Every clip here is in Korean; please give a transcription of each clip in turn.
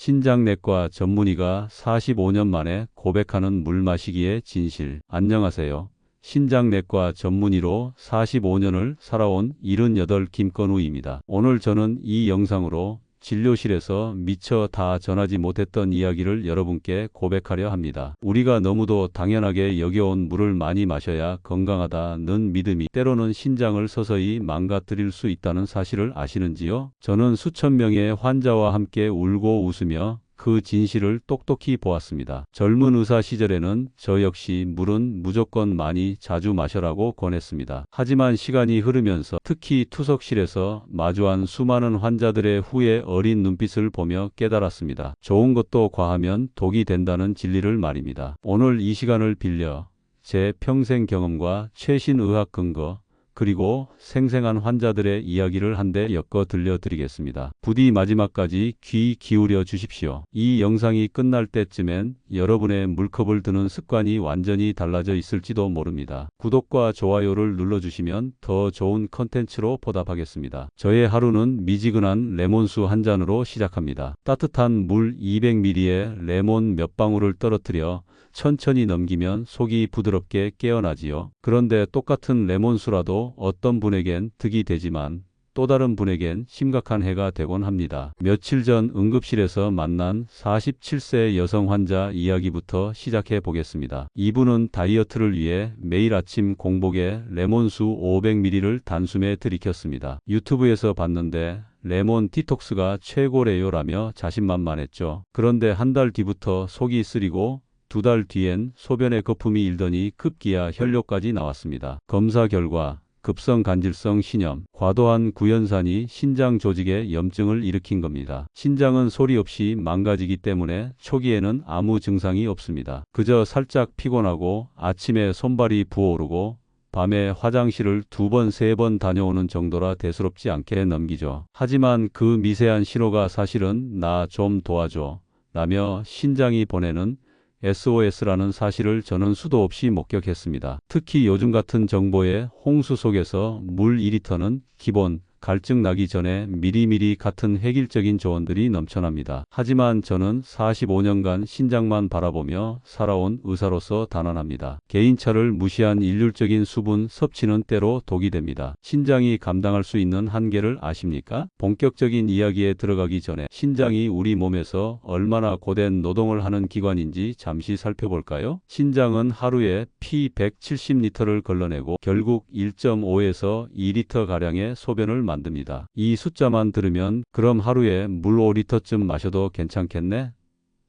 신장내과 전문의가 45년 만에 고백하는 물 마시기의 진실. 안녕하세요. 신장내과 전문의로 45년을 살아온 78 김건우입니다. 오늘 저는 이 영상으로 진료실에서 미처 다 전하지 못했던 이야기를 여러분께 고백하려 합니다. 우리가 너무도 당연하게 여겨온 물을 많이 마셔야 건강하다는 믿음이 때로는 신장을 서서히 망가뜨릴 수 있다는 사실을 아시는지요? 저는 수천 명의 환자와 함께 울고 웃으며 그 진실을 똑똑히 보았습니다. 젊은 의사 시절에는 저 역시 물은 무조건 많이 자주 마셔라고 권했습니다. 하지만 시간이 흐르면서 특히 투석실에서 마주한 수많은 환자들의 후회 어린 눈빛을 보며 깨달았습니다. 좋은 것도 과하면 독이 된다는 진리를 말입니다. 오늘 이 시간을 빌려 제 평생 경험과 최신 의학 근거 그리고 생생한 환자들의 이야기를 한데 엮어 들려드리겠습니다. 부디 마지막까지 귀 기울여 주십시오. 이 영상이 끝날 때쯤엔 여러분의 물컵을 드는 습관이 완전히 달라져 있을지도 모릅니다. 구독과 좋아요를 눌러주시면 더 좋은 컨텐츠로 보답하겠습니다. 저의 하루는 미지근한 레몬수 한 잔으로 시작합니다. 따뜻한 물 200ml에 레몬 몇 방울을 떨어뜨려 천천히 넘기면 속이 부드럽게 깨어나지요. 그런데 똑같은 레몬수라도 어떤 분에겐 득이 되지만 또 다른 분에겐 심각한 해가 되곤 합니다. 며칠 전 응급실에서 만난 47세 여성 환자 이야기부터 시작해 보겠습니다. 이분은 다이어트를 위해 매일 아침 공복에 레몬수 500ml를 단숨에 들이켰습니다. 유튜브에서 봤는데 레몬 디톡스가 최고래요라며 자신만만했죠. 그런데 한 달 뒤부터 속이 쓰리고 2달 뒤엔 소변에 거품이 일더니 급기야 혈뇨까지 나왔습니다. 검사 결과 급성 간질성 신염, 과도한 구연산이 신장 조직에 염증을 일으킨 겁니다. 신장은 소리 없이 망가지기 때문에 초기에는 아무 증상이 없습니다. 그저 살짝 피곤하고 아침에 손발이 부어오르고 밤에 화장실을 2번, 3번 다녀오는 정도라 대수롭지 않게 넘기죠. 하지만 그 미세한 신호가 사실은 나 좀 도와줘 라며 신장이 보내는 SOS라는 사실을 저는 수도 없이 목격했습니다. 특히 요즘 같은 정보의 홍수 속에서 물 2리터는 기본, 갈증 나기 전에 미리미리 같은 획일적인 조언들이 넘쳐납니다. 하지만 저는 45년간 신장만 바라보며 살아온 의사로서 단언합니다. 개인차를 무시한 일률적인 수분 섭취는 때로 독이 됩니다. 신장이 감당할 수 있는 한계를 아십니까? 본격적인 이야기에 들어가기 전에 신장이 우리 몸에서 얼마나 고된 노동을 하는 기관인지 잠시 살펴볼까요? 신장은 하루에 피 170리터를 걸러내고 결국 1.5에서 2리터가량의 소변을 만듭니다. 이 숫자만 들으면 그럼 하루에 물 5리터쯤 마셔도 괜찮겠네?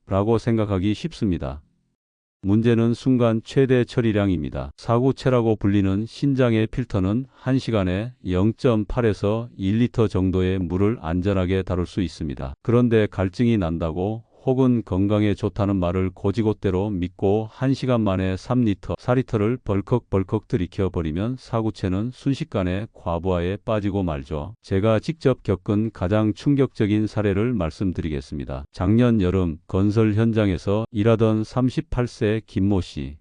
라고 생각하기 쉽습니다. 문제는 순간 최대 처리량입니다. 사구체라고 불리는 신장의 필터는 1시간에 0.8에서 1리터 정도의 물을 안전하게 다룰 수 있습니다. 그런데 갈증이 난다고 혹은 건강에 좋다는 말을 고지곳대로 믿고 1시간 만에 3리터, 4리터를 벌컥벌컥 들이켜 버리면 사구체는 순식간에 과부하에 빠지고 말죠. 제가 직접 겪은 가장 충격적인 사례를 말씀드리겠습니다. 작년 여름 건설 현장에서 일하던 38세 김모 씨.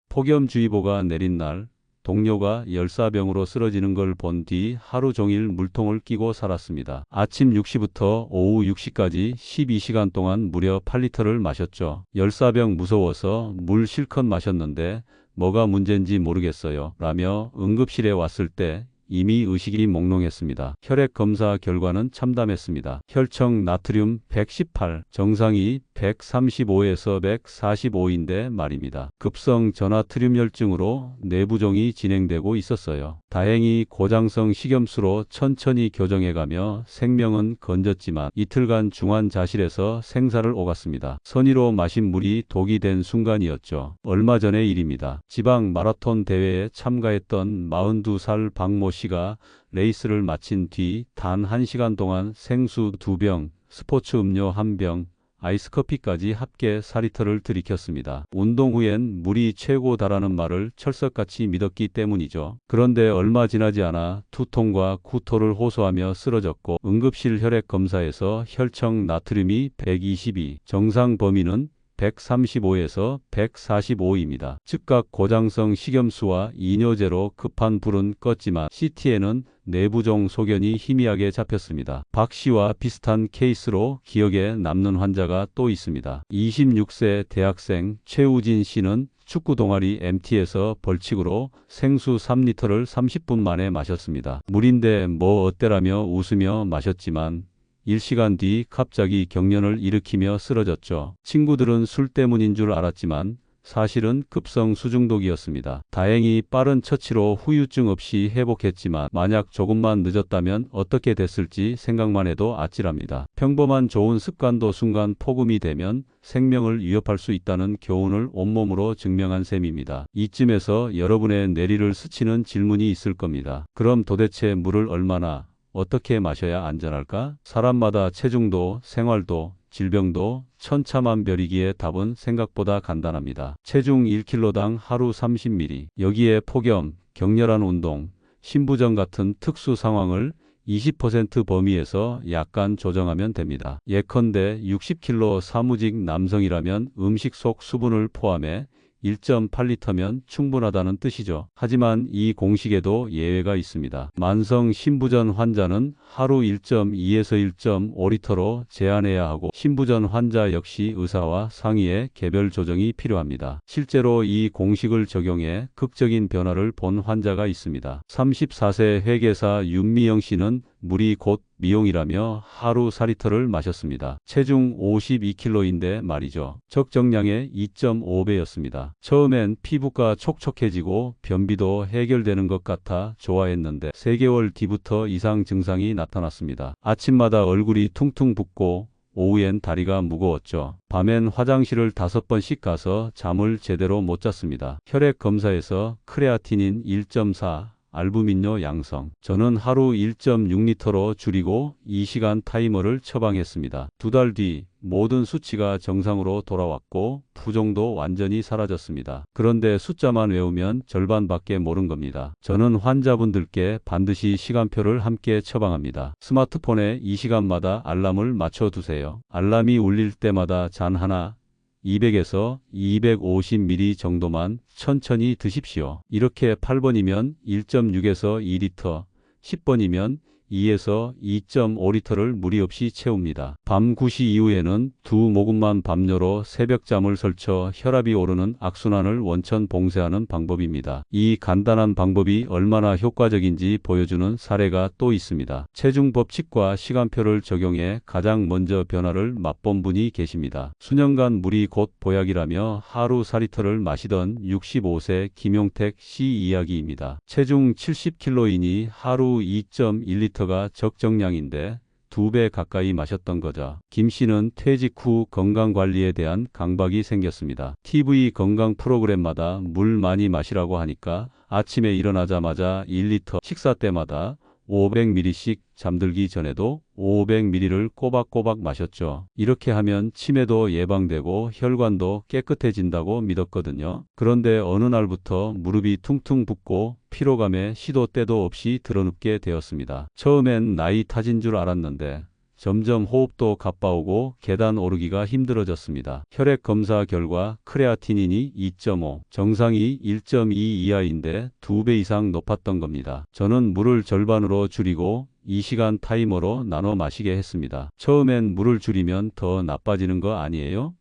폭염주의보가 내린 날 동료가 열사병으로 쓰러지는 걸 본 뒤 하루 종일 물통을 끼고 살았습니다. 아침 6시부터 오후 6시까지 12시간 동안 무려 8리터를 마셨죠. 열사병 무서워서 물 실컷 마셨는데 뭐가 문제인지 모르겠어요. 라며 응급실에 왔을 때 이미 의식이 몽롱했습니다. 혈액 검사 결과는 참담했습니다. 혈청 나트륨 118, 정상이 135에서 145인데 말입니다. 급성 전하트륨혈증으로 내부종이 진행되고 있었어요. 다행히 고장성 식염수로 천천히 교정해가며 생명은 건졌지만 이틀간 중환자실에서 생사를 오갔습니다. 선의로 마신 물이 독이 된 순간이었죠. 얼마 전의 일입니다. 지방 마라톤 대회에 참가했던 42살 박모 씨가 레이스를 마친 뒤 단 1시간 동안 생수 2병, 스포츠 음료 1병, 아이스커피까지 합계 4리터를 들이켰습니다. 운동 후엔 물이 최고다라는 말을 철석같이 믿었기 때문이죠. 그런데 얼마 지나지 않아 두통과 구토를 호소하며 쓰러졌고 응급실 혈액 검사에서 혈청 나트륨이 122, 정상 범위는 135에서 145입니다. 즉각 고장성 식염수와 이뇨제로 급한 불은 껐지만 CT에는 내부종 소견이 희미하게 잡혔습니다. 박 씨와 비슷한 케이스로 기억에 남는 환자가 또 있습니다. 26세 대학생 최우진 씨는 축구 동아리 MT에서 벌칙으로 생수 3리터를 30분 만에 마셨습니다. 물인데 뭐 어때라며 웃으며 마셨지만 1시간 뒤 갑자기 경련을 일으키며 쓰러졌죠. 친구들은 술 때문인 줄 알았지만 사실은 급성 수중독이었습니다. 다행히 빠른 처치로 후유증 없이 회복했지만 만약 조금만 늦었다면 어떻게 됐을지 생각만 해도 아찔합니다. 평범한 좋은 습관도 순간 폭음이 되면 생명을 위협할 수 있다는 교훈을 온몸으로 증명한 셈입니다. 이쯤에서 여러분의 뇌리를 스치는 질문이 있을 겁니다. 그럼 도대체 물을 얼마나 어떻게 마셔야 안전할까? 사람마다 체중도, 생활도, 질병도 천차만별이기에 답은 생각보다 간단합니다. 체중 1kg당 하루 30ml. 여기에 폭염, 격렬한 운동, 신부전 같은 특수 상황을 20% 범위에서 약간 조정하면 됩니다. 예컨대 60kg 사무직 남성이라면 음식 속 수분을 포함해 1.8리터면 충분하다는 뜻이죠. 하지만 이 공식에도 예외가 있습니다. 만성 신부전 환자는 하루 1.2에서 1.5리터로 제한해야 하고 신부전 환자 역시 의사와 상의해 개별 조정이 필요합니다. 실제로 이 공식을 적용해 극적인 변화를 본 환자가 있습니다. 34세 회계사 윤미영 씨는 물이 곧 미용이라며 하루 4리터를 마셨습니다. 체중 52kg인데 말이죠. 적정량의 2.5배였습니다. 처음엔 피부가 촉촉해지고 변비도 해결되는 것 같아 좋아했는데 3개월 뒤부터 이상 증상이 나타났습니다. 아침마다 얼굴이 퉁퉁 붓고 오후엔 다리가 무거웠죠. 밤엔 화장실을 5번씩 가서 잠을 제대로 못 잤습니다. 혈액 검사에서 크레아티닌 1.4, 알부민료 양성. 저는 하루 1.6리터로 줄이고 2시간 타이머를 처방했습니다. 2달 뒤 모든 수치가 정상으로 돌아왔고 부종도 완전히 사라졌습니다. 그런데 숫자만 외우면 절반밖에 모른 겁니다. 저는 환자분들께 반드시 시간표를 함께 처방합니다. 스마트폰에 이 시간마다 알람을 맞춰두세요. 알람이 울릴 때마다 잔 하나 200에서 250ml 정도만 천천히 드십시오. 이렇게 8번이면 1.6에서 2리터, 10번이면 2에서 2.5리터를 무리 없이 채웁니다. 밤 9시 이후에는 2모금만 밤료로 새벽잠을 설쳐 혈압이 오르는 악순환을 원천 봉쇄하는 방법입니다. 이 간단한 방법이 얼마나 효과적인지 보여주는 사례가 또 있습니다. 체중 법칙과 시간표를 적용해 가장 먼저 변화를 맛본 분이 계십니다. 수년간 물이 곧 보약이라며 하루 4리터를 마시던 65세 김용택 씨 이야기입니다. 체중 70kg이니 하루 2.1리터 가 적정량인데 2배 가까이 마셨던 거죠. 김 씨는 퇴직 후 건강관리에 대한 강박이 생겼습니다. TV 건강 프로그램마다 물 많이 마시라고 하니까 아침에 일어나자마자 1리터, 식사 때마다 500ml씩, 잠들기 전에도 500ml를 꼬박꼬박 마셨죠. 이렇게 하면 치매도 예방되고 혈관도 깨끗해진다고 믿었거든요. 그런데 어느 날부터 무릎이 퉁퉁 붓고 피로감에 시도 때도 없이 드러눕게 되었습니다. 처음엔 나이 탓인 줄 알았는데 점점 호흡도 가빠오고 계단 오르기가 힘들어졌습니다. 혈액 검사 결과 크레아티닌이 2.5, 정상이 1.2 이하인데 2배 이상 높았던 겁니다. 저는 물을 절반으로 줄이고 2시간 타이머로 나눠 마시게 했습니다. 처음엔 물을 줄이면 더 나빠지는 거 아니에요?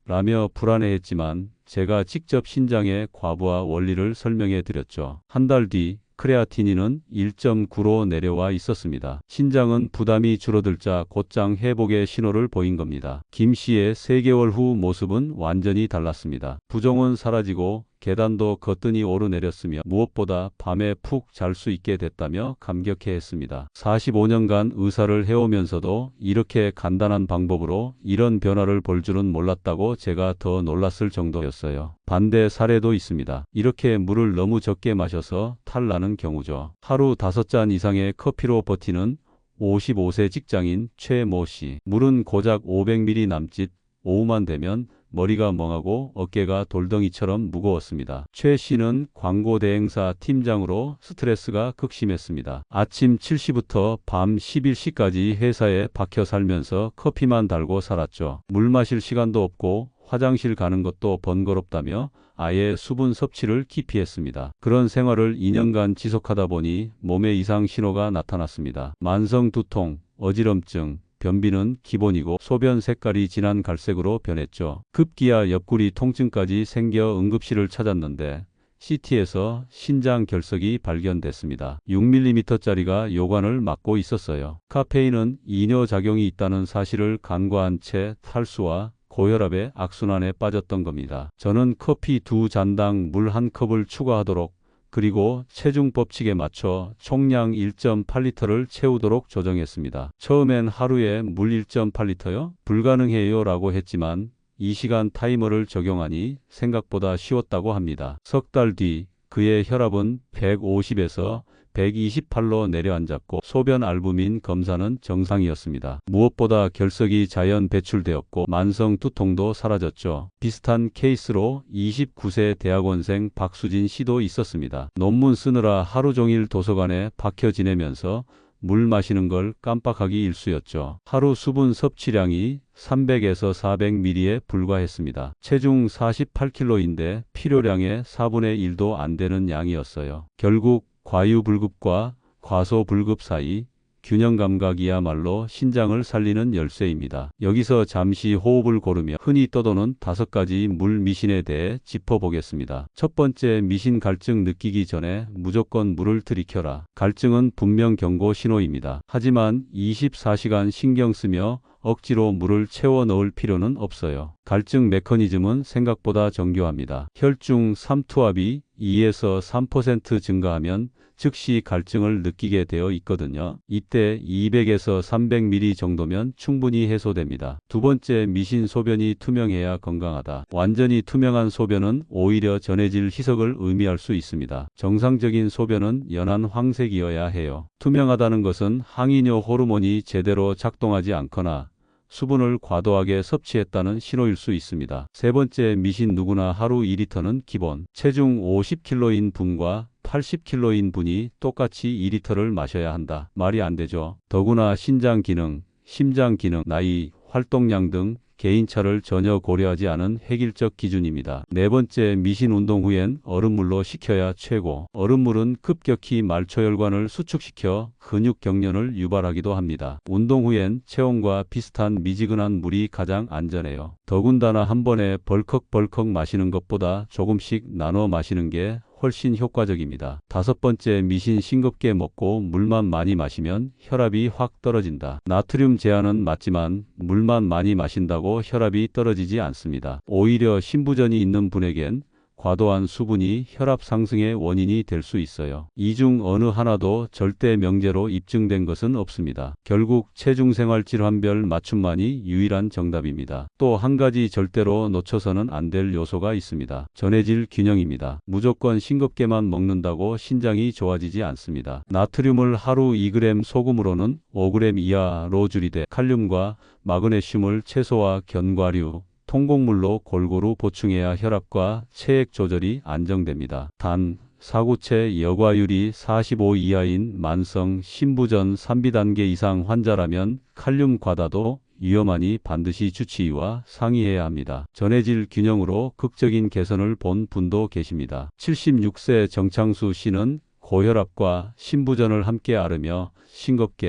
라며 불안해했지만 제가 직접 신장의 과부하 원리를 설명해 드렸죠. 한 달 뒤 크레아티닌은 1.9로 내려와 있었습니다. 신장은 부담이 줄어들자 곧장 회복의 신호를 보인 겁니다. 김 씨의 3개월 후 모습은 완전히 달랐습니다. 부종은 사라지고 계단도 거뜬히 오르내렸으며 무엇보다 밤에 푹 잘 수 있게 됐다며 감격해했습니다. 45년간 의사를 해오면서도 이렇게 간단한 방법으로 이런 변화를 볼 줄은 몰랐다고 제가 더 놀랐을 정도였어요. 반대 사례도 있습니다. 이렇게 물을 너무 적게 마셔서 탈나는 경우죠. 하루 5잔 이상의 커피로 버티는 55세 직장인 최모 씨. 물은 고작 500ml 남짓. 오후만 되면 머리가 멍하고 어깨가 돌덩이처럼 무거웠습니다. 최 씨는 광고 대행사 팀장으로 스트레스가 극심했습니다. 아침 7시부터 밤 11시까지 회사에 박혀 살면서 커피만 달고 살았죠. 물 마실 시간도 없고 화장실 가는 것도 번거롭다며 아예 수분 섭취를 기피했습니다. 그런 생활을 2년간 지속하다 보니 몸에 이상 신호가 나타났습니다. 만성 두통, 어지럼증, 변비는 기본이고 소변 색깔이 진한 갈색으로 변했죠. 급기야 옆구리 통증까지 생겨 응급실을 찾았는데 CT에서 신장 결석이 발견됐습니다. 6mm짜리가 요관을 막고 있었어요. 카페인은 이뇨작용이 있다는 사실을 간과한 채 탈수와 고혈압의 악순환에 빠졌던 겁니다. 저는 커피 2잔당 물 1컵을 추가하도록 그리고 체중 법칙에 맞춰 총량 1.8리터를 채우도록 조정했습니다. 처음엔 하루에 물 1.8리터요? 불가능해요 라고 했지만 2시간 타이머를 적용하니 생각보다 쉬웠다고 합니다. 석 달 뒤 그의 혈압은 150에서 128로 내려앉았고 소변 알부민 검사는 정상이었습니다. 무엇보다 결석이 자연 배출되었고 만성 두통도 사라졌죠. 비슷한 케이스로 29세 대학원생 박수진 씨도 있었습니다. 논문 쓰느라 하루 종일 도서관에 박혀 지내면서 물 마시는 걸 깜빡하기 일쑤였죠. 하루 수분 섭취량이 300에서 400ml에 불과했습니다. 체중 48kg인데 필요량의 4분의 1도 안 되는 양이었어요. 결국 과유불급과 과소불급 사이 균형 감각이야말로 신장을 살리는 열쇠입니다. 여기서 잠시 호흡을 고르며 흔히 떠도는 5가지 물 미신에 대해 짚어보겠습니다. 첫 번째, 미신 갈증 느끼기 전에 무조건 물을 들이켜라. 갈증은 분명 경고 신호입니다. 하지만 24시간 신경 쓰며 억지로 물을 채워 넣을 필요는 없어요. 갈증 메커니즘은 생각보다 정교합니다. 혈중 삼투압이 2에서 3% 증가하면 즉시 갈증을 느끼게 되어 있거든요. 이때 200에서 300ml 정도면 충분히 해소됩니다. 두 번째, 미신 소변이 투명해야 건강하다. 완전히 투명한 소변은 오히려 전해질 희석을 의미할 수 있습니다. 정상적인 소변은 연한 황색이어야 해요. 투명하다는 것은 항이뇨 호르몬이 제대로 작동하지 않거나 수분을 과도하게 섭취했다는 신호일 수 있습니다. 세 번째, 미신 누구나 하루 2리터는 기본. 체중 50kg인 분과 80kg인 분이 똑같이 2리터를 마셔야 한다. 말이 안 되죠. 더구나 신장 기능, 심장 기능, 나이, 활동량 등 개인차를 전혀 고려하지 않은 획일적 기준입니다. 네 번째, 미신 운동 후엔 얼음물로 식혀야 최고. 얼음물은 급격히 말초혈관을 수축시켜 근육 경련을 유발하기도 합니다. 운동 후엔 체온과 비슷한 미지근한 물이 가장 안전해요. 더군다나 한 번에 벌컥벌컥 마시는 것보다 조금씩 나눠 마시는 게 훨씬 효과적입니다. 다섯 번째, 미신 싱겁게 먹고 물만 많이 마시면 혈압이 확 떨어진다. 나트륨 제한은 맞지만 물만 많이 마신다고 혈압이 떨어지지 않습니다. 오히려 신부전이 있는 분에겐 과도한 수분이 혈압 상승의 원인이 될 수 있어요. 이 중 어느 하나도 절대 명제로 입증된 것은 없습니다. 결국 체중생활질환별 맞춤만이 유일한 정답입니다. 또 한 가지 절대로 놓쳐서는 안 될 요소가 있습니다. 전해질 균형입니다. 무조건 싱겁게만 먹는다고 신장이 좋아지지 않습니다. 나트륨을 하루 2g, 소금으로는 5g 이하로 줄이되 칼륨과 마그네슘을 채소와 견과류, 통곡물로 골고루 보충해야 혈압과 체액 조절이 안정됩니다. 단, 사구체 여과율이 45 이하인 만성 신부전 3비단계 이상 환자라면 칼륨 과다도 위험하니 반드시 주치의와 상의해야 합니다. 전해질 균형으로 극적인 개선을 본 분도 계십니다. 76세 정창수 씨는 고혈압과 신부전을 함께 앓으며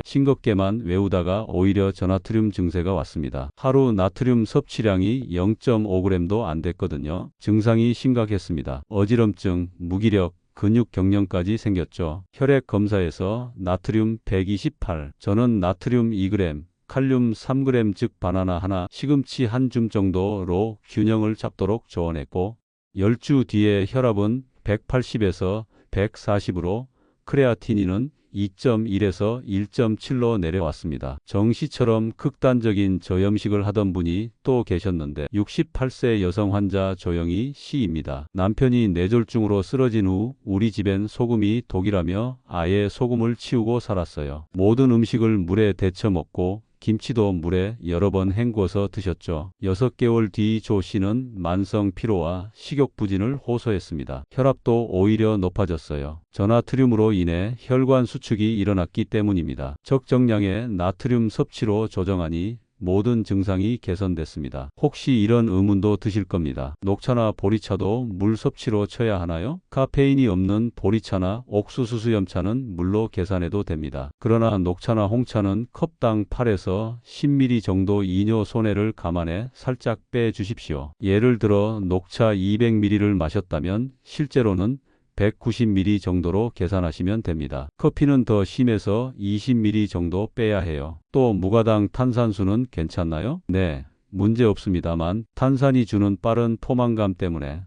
싱겁게만 외우다가 오히려 저나트륨 증세가 왔습니다. 하루 나트륨 섭취량이 0.5g도 안 됐거든요. 증상이 심각했습니다. 어지럼증, 무기력, 근육 경련까지 생겼죠. 혈액 검사에서 나트륨 128, 저는 나트륨 2g, 칼륨 3g 즉 바나나 하나, 시금치 한 줌 정도로 균형을 잡도록 조언했고 10주 뒤에 혈압은 180에서 140으로 크레아티닌은 2.1에서 1.7로 내려왔습니다. 정 씨처럼 극단적인 저염식을 하던 분이 또 계셨는데 68세 여성 환자 조영희 씨입니다. 남편이 뇌졸중으로 쓰러진 후 우리 집엔 소금이 독이라며 아예 소금을 치우고 살았어요. 모든 음식을 물에 데쳐 먹고 김치도 물에 여러 번 헹궈서 드셨죠. 6개월 뒤 조 씨는 만성 피로와 식욕부진을 호소했습니다. 혈압도 오히려 높아졌어요. 저나트륨으로 인해 혈관 수축이 일어났기 때문입니다. 적정량의 나트륨 섭취로 조정하니 모든 증상이 개선됐습니다. 혹시 이런 의문도 드실 겁니다. 녹차나 보리차도 물 섭취로 쳐야 하나요? 카페인이 없는 보리차나 옥수수수염차는 물로 계산해도 됩니다. 그러나 녹차나 홍차는 컵당 8에서 10ml 정도 이뇨 손해를 감안해 살짝 빼 주십시오. 예를 들어 녹차 200ml를 마셨다면 실제로는 190ml 정도로 계산하시면 됩니다. 커피는 더 심해서 20ml 정도 빼야 해요. 또 무가당 탄산수는 괜찮나요? 네, 문제 없습니다만 탄산이 주는 빠른 포만감 때문에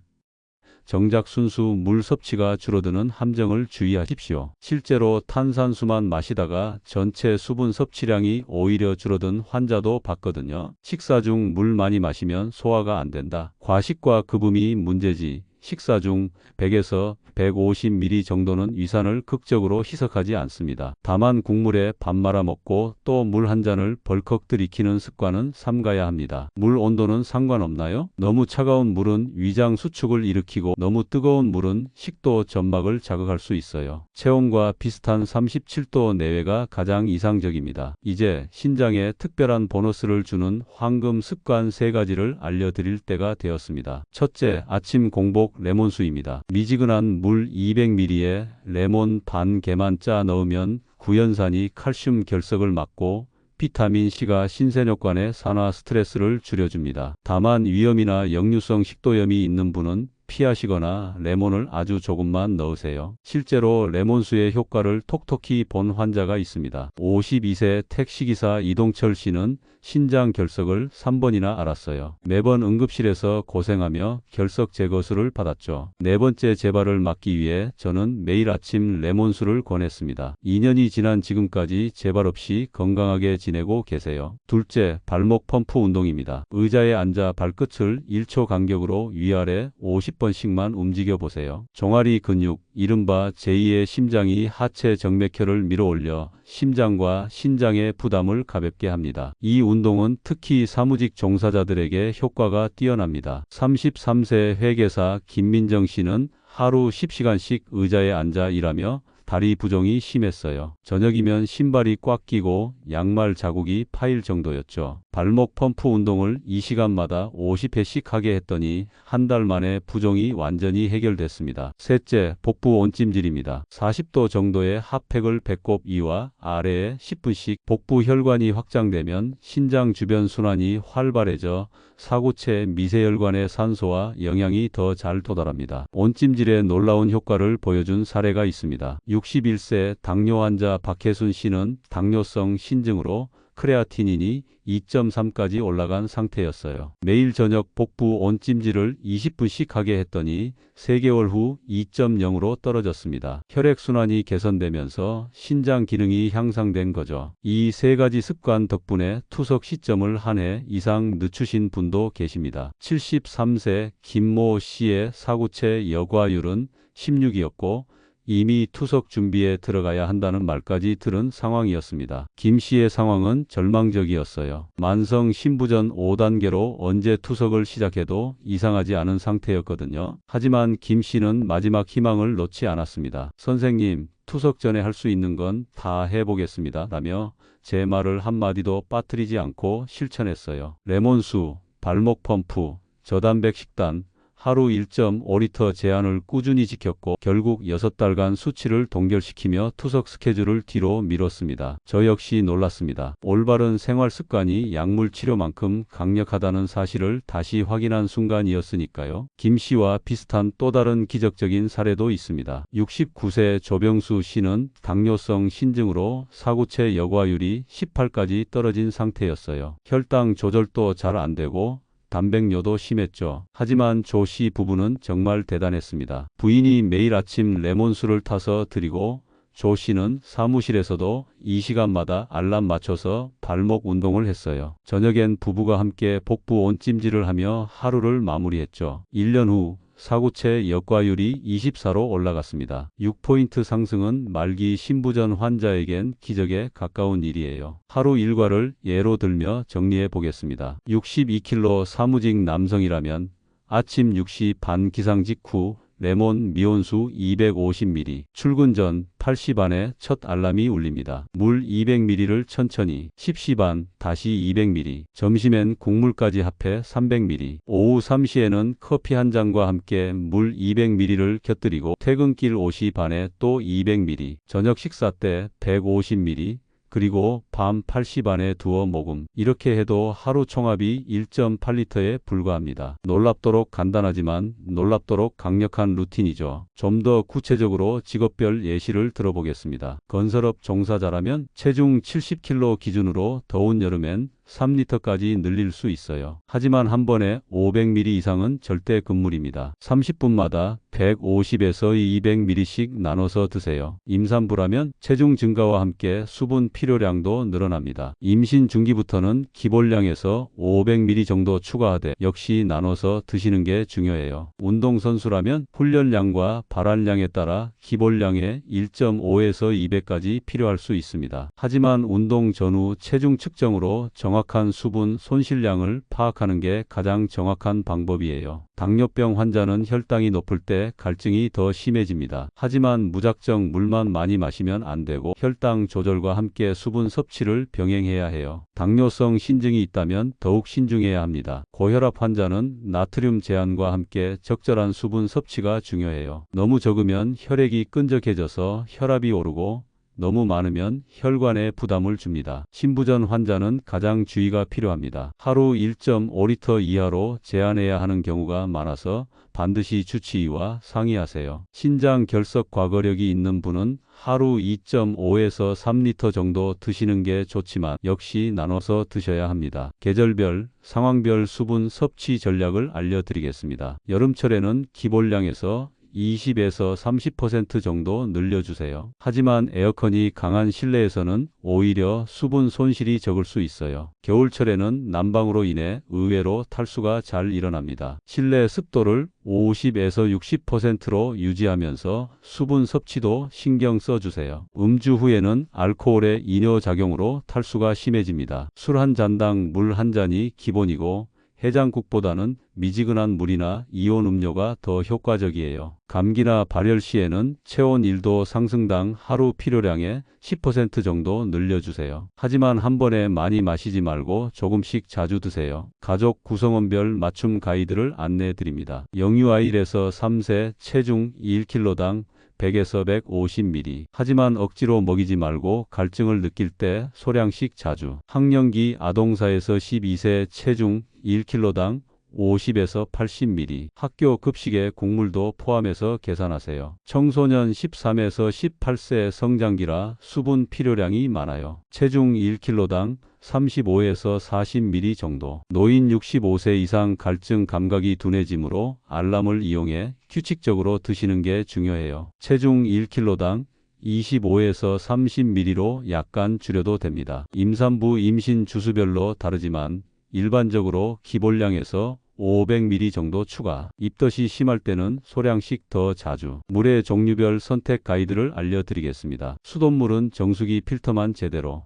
정작 순수 물 섭취가 줄어드는 함정을 주의하십시오. 실제로 탄산수만 마시다가 전체 수분 섭취량이 오히려 줄어든 환자도 봤거든요. 식사 중 물 많이 마시면 소화가 안 된다. 과식과 급음이 문제지. 식사 중 100에서 150ml 정도는 위산을 극적으로 희석하지 않습니다. 다만 국물에 밥 말아 먹고 또 물 한 잔을 벌컥 들이키는 습관은 삼가야 합니다. 물 온도는 상관없나요? 너무 차가운 물은 위장 수축을 일으키고 너무 뜨거운 물은 식도 점막을 자극할 수 있어요. 체온과 비슷한 37도 내외가 가장 이상적입니다. 이제 신장에 특별한 보너스를 주는 황금 습관 3가지를 알려드릴 때가 되었습니다. 첫째, 아침 공복 레몬수입니다. 미지근한 물 200ml에 레몬 반 개만 짜 넣으면 구연산이 칼슘 결석을 막고 비타민C가 신세뇨관의 산화 스트레스를 줄여줍니다. 다만 위염이나 역류성 식도염이 있는 분은 피하시거나 레몬을 아주 조금만 넣으세요. 실제로 레몬수의 효과를 톡톡히 본 환자가 있습니다. 52세 택시기사 이동철 씨는 신장 결석을 3번이나 앓았어요. 매번 응급실에서 고생하며 결석 제거술을 받았죠. 4번째 재발을 막기 위해 저는 매일 아침 레몬수를 권했습니다. 2년이 지난 지금까지 재발 없이 건강하게 지내고 계세요. 둘째, 발목 펌프 운동입니다. 의자에 앉아 발끝을 1초 간격으로 위아래 50번씩만 움직여 보세요. 종아리 근육, 이른바 제2의 심장이 하체 정맥혈을 밀어올려 심장과 신장의 부담을 가볍게 합니다. 이 운동은 특히 사무직 종사자들에게 효과가 뛰어납니다. 33세 회계사 김민정 씨는 하루 10시간씩 의자에 앉아 일하며 다리 부종이 심했어요. 저녁이면 신발이 꽉 끼고 양말 자국이 파일 정도였죠. 발목 펌프 운동을 2시간마다 50회씩 하게 했더니 한 달 만에 부종이 완전히 해결됐습니다. 셋째, 복부 온찜질입니다. 40도 정도의 핫팩을 배꼽 위와 아래에 10분씩 복부 혈관이 확장되면 신장 주변 순환이 활발해져 사구체 미세혈관의 산소와 영양이 더 잘 도달합니다. 온찜질에 놀라운 효과를 보여준 사례가 있습니다. 61세 당뇨 환자 박혜순 씨는 당뇨성 신증으로 크레아티닌이 2.3까지 올라간 상태였어요. 매일 저녁 복부 온찜질을 20분씩 하게 했더니 3개월 후 2.0으로 떨어졌습니다. 혈액순환이 개선되면서 신장 기능이 향상된 거죠. 이 3가지 습관 덕분에 투석 시점을 한 해 이상 늦추신 분도 계십니다. 73세 김모 씨의 사구체 여과율은 16이었고 이미 투석 준비에 들어가야 한다는 말까지 들은 상황이었습니다. 김 씨의 상황은 절망적이었어요. 만성 신부전 5단계로 언제 투석을 시작해도 이상하지 않은 상태였거든요. 하지만 김 씨는 마지막 희망을 놓지 않았습니다. 선생님, 투석 전에 할 수 있는 건 다 해보겠습니다. 라며 제 말을 한마디도 빠뜨리지 않고 실천했어요. 레몬수, 발목 펌프, 저단백 식단, 하루 1.5리터 제한을 꾸준히 지켰고 결국 6달간 수치를 동결시키며 투석 스케줄을 뒤로 미뤘습니다. 저 역시 놀랐습니다. 올바른 생활 습관이 약물 치료만큼 강력하다는 사실을 다시 확인한 순간이었으니까요. 김 씨와 비슷한 또 다른 기적적인 사례도 있습니다. 69세 조병수 씨는 당뇨성 신증으로 사구체 여과율이 18까지 떨어진 상태였어요. 혈당 조절도 잘 안 되고 단백뇨도 심했죠. 하지만 조 씨 부부는 정말 대단했습니다. 부인이 매일 아침 레몬수를 타서 드리고 조 씨는 사무실에서도 2시간마다 알람 맞춰서 발목 운동을 했어요. 저녁엔 부부가 함께 복부 온찜질을 하며 하루를 마무리했죠. 1년 후 사구체 역과율이 24로 올라갔습니다. 6포인트 상승은 말기 신부전 환자에겐 기적에 가까운 일이에요. 하루 일과를 예로 들며 정리해 보겠습니다. 62kg 사무직 남성이라면 아침 6시 반 기상 직후 레몬 미온수 250ml. 출근 전 8시 반에 첫 알람이 울립니다. 물 200ml를 천천히. 10시 반 다시 200ml. 점심엔 국물까지 합해 300ml. 오후 3시에는 커피 한 잔과 함께 물 200ml를 곁들이고 퇴근길 5시 반에 또 200ml. 저녁 식사 때 150ml. 그리고 밤 8시 반에 두어 모금. 이렇게 해도 하루 총합이 1.8리터에 불과합니다. 놀랍도록 간단하지만 놀랍도록 강력한 루틴이죠. 좀 더 구체적으로 직업별 예시를 들어보겠습니다. 건설업 종사자라면 체중 70kg 기준으로 더운 여름엔 3리터까지 늘릴 수 있어요. 하지만 한 번에 500ml 이상은 절대 금물입니다. 30분마다 150에서 200ml씩 나눠서 드세요. 임산부라면 체중 증가와 함께 수분 필요량도 늘어납니다. 임신 중기부터는 기본량에서 500ml 정도 추가하되 역시 나눠서 드시는 게 중요해요. 운동선수라면 훈련량과 발환량에 따라 기본량의 1.5에서 200까지 필요할 수 있습니다. 하지만 운동 전후 체중 측정으로 정확한 수분 손실량을 파악하는 게 가장 정확한 방법이에요. 당뇨병 환자는 혈당이 높을 때 갈증이 더 심해집니다. 하지만 무작정 물만 많이 마시면 안 되고 혈당 조절과 함께 수분 섭취를 병행해야 해요. 당뇨성 신증이 있다면 더욱 신중해야 합니다. 고혈압 환자는 나트륨 제한과 함께 적절한 수분 섭취가 중요해요. 너무 적으면 혈액이 끈적해져서 혈압이 오르고 너무 많으면 혈관에 부담을 줍니다. 신부전 환자는 가장 주의가 필요합니다. 하루 1.5리터 이하로 제한해야 하는 경우가 많아서 반드시 주치의와 상의하세요. 신장 결석 과거력이 있는 분은 하루 2.5에서 3리터 정도 드시는 게 좋지만 역시 나눠서 드셔야 합니다. 계절별, 상황별 수분 섭취 전략을 알려드리겠습니다. 여름철에는 기본량에서 20에서 30% 정도 늘려주세요. 하지만 에어컨이 강한 실내에서는 오히려 수분 손실이 적을 수 있어요. 겨울철에는 난방으로 인해 의외로 탈수가 잘 일어납니다. 실내 습도를 50에서 60%로 유지하면서 수분 섭취도 신경 써주세요. 음주 후에는 알코올의 이뇨작용으로 탈수가 심해집니다. 술 한 잔당 물 한 잔이 기본이고 해장국보다는 미지근한 물이나 이온 음료가 더 효과적이에요. 감기나 발열 시에는 체온 1도 상승당 하루 필요량의 10% 정도 늘려주세요. 하지만 한 번에 많이 마시지 말고 조금씩 자주 드세요. 가족 구성원별 맞춤 가이드를 안내해 드립니다. 영유아 1에서 3세 체중 1kg당 100에서 150ml. 하지만 억지로 먹이지 말고 갈증을 느낄 때 소량씩 자주. 학령기 아동사에서 12세 체중 1kg당 50에서 80ml. 학교 급식에 곡물도 포함해서 계산하세요. 청소년 13에서 18세 성장기라 수분 필요량이 많아요. 체중 1kg당 35에서 40ml 정도. 노인 65세 이상 갈증 감각이 둔해지므로 알람을 이용해 규칙적으로 드시는 게 중요해요. 체중 1kg당 25에서 30ml로 약간 줄여도 됩니다. 임산부 임신 주수별로 다르지만 일반적으로 기본량에서 500ml 정도 추가. 입덧이 심할 때는 소량씩 더 자주. 물의 종류별 선택 가이드를 알려드리겠습니다. 수돗물은 정수기 필터만 제대로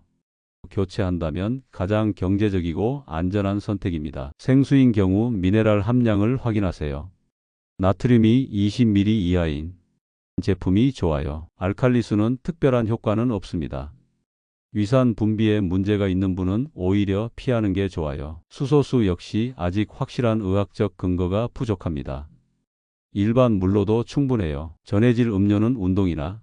교체한다면 가장 경제적이고 안전한 선택입니다. 생수인 경우 미네랄 함량을 확인하세요. 나트륨이 20ml 이하인 제품이 좋아요. 알칼리수는 특별한 효과는 없습니다. 위산 분비에 문제가 있는 분은 오히려 피하는 게 좋아요. 수소수 역시 아직 확실한 의학적 근거가 부족합니다. 일반 물로도 충분해요. 전해질 음료는 운동이나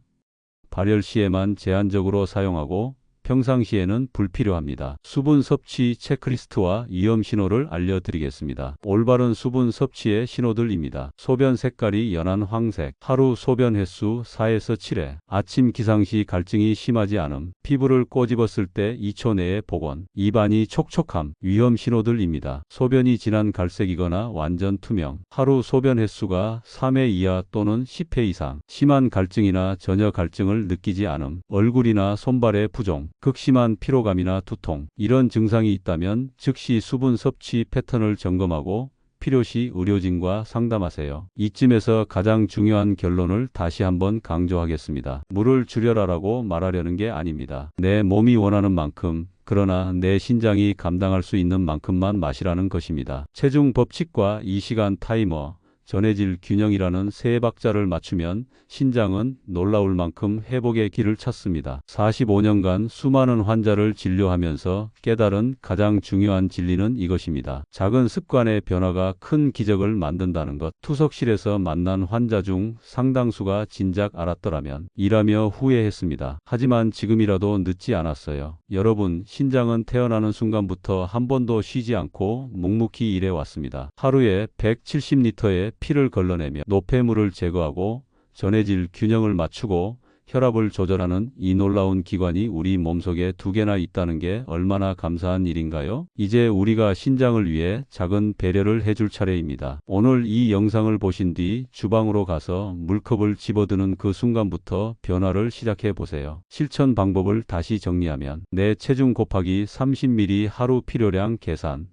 발열 시에만 제한적으로 사용하고 평상시에는 불필요합니다. 수분 섭취 체크리스트와 위험 신호를 알려드리겠습니다. 올바른 수분 섭취의 신호들입니다. 소변 색깔이 연한 황색, 하루 소변 횟수 4에서 7회, 아침 기상 시 갈증이 심하지 않음, 피부를 꼬집었을 때 2초 내에 복원, 입안이 촉촉함, 위험 신호들입니다. 소변이 진한 갈색이거나 완전 투명, 하루 소변 횟수가 3회 이하 또는 10회 이상, 심한 갈증이나 전혀 갈증을 느끼지 않음, 얼굴이나 손발의 부종, 극심한 피로감이나 두통, 이런 증상이 있다면 즉시 수분 섭취 패턴을 점검하고 필요시 의료진과 상담하세요. 이쯤에서 가장 중요한 결론을 다시 한번 강조하겠습니다. 물을 줄여라라고 말하려는 게 아닙니다. 내 몸이 원하는 만큼, 그러나 내 신장이 감당할 수 있는 만큼만 마시라는 것입니다. 체중 법칙과 2시간 타이머, 전해질 균형이라는 세 박자를 맞추면 신장은 놀라울 만큼 회복의 길을 찾습니다. 45년간 수많은 환자를 진료하면서 깨달은 가장 중요한 진리는 이것입니다. 작은 습관의 변화가 큰 기적을 만든다는 것. 투석실에서 만난 환자 중 상당수가 진작 알았더라면 일하며 후회했습니다. 하지만 지금이라도 늦지 않았어요. 여러분, 신장은 태어나는 순간부터 한 번도 쉬지 않고 묵묵히 일해왔습니다. 하루에 170리터의 피를 걸러내며 노폐물을 제거하고 전해질 균형을 맞추고 혈압을 조절하는 이 놀라운 기관이 우리 몸속에 2개나 있다는 게 얼마나 감사한 일인가요? 이제 우리가 신장을 위해 작은 배려를 해줄 차례입니다. 오늘 이 영상을 보신 뒤 주방으로 가서 물컵을 집어드는 그 순간부터 변화를 시작해 보세요. 실천 방법을 다시 정리하면 내 체중 곱하기 30ml 하루 필요량 계산,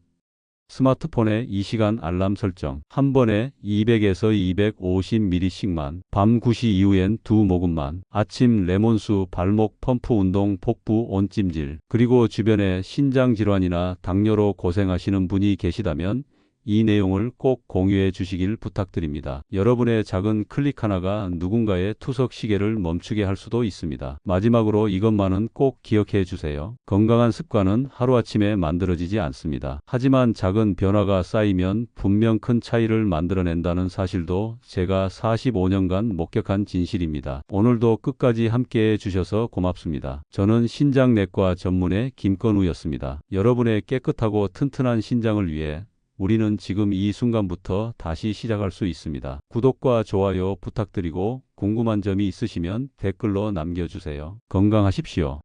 스마트폰에 2시간 알람 설정, 한 번에 200에서 250ml씩만, 밤 9시 이후엔 2모금만, 아침 레몬수, 발목 펌프 운동, 복부 온찜질. 그리고 주변에 신장질환이나 당뇨로 고생하시는 분이 계시다면 이 내용을 꼭 공유해 주시길 부탁드립니다. 여러분의 작은 클릭 하나가 누군가의 투석 시계를 멈추게 할 수도 있습니다. 마지막으로 이것만은 꼭 기억해 주세요. 건강한 습관은 하루아침에 만들어지지 않습니다. 하지만 작은 변화가 쌓이면 분명 큰 차이를 만들어낸다는 사실도 제가 45년간 목격한 진실입니다. 오늘도 끝까지 함께해 주셔서 고맙습니다. 저는 신장내과 전문의 김건우였습니다. 여러분의 깨끗하고 튼튼한 신장을 위해 우리는 지금 이 순간부터 다시 시작할 수 있습니다. 구독과 좋아요 부탁드리고 궁금한 점이 있으시면 댓글로 남겨주세요. 건강하십시오.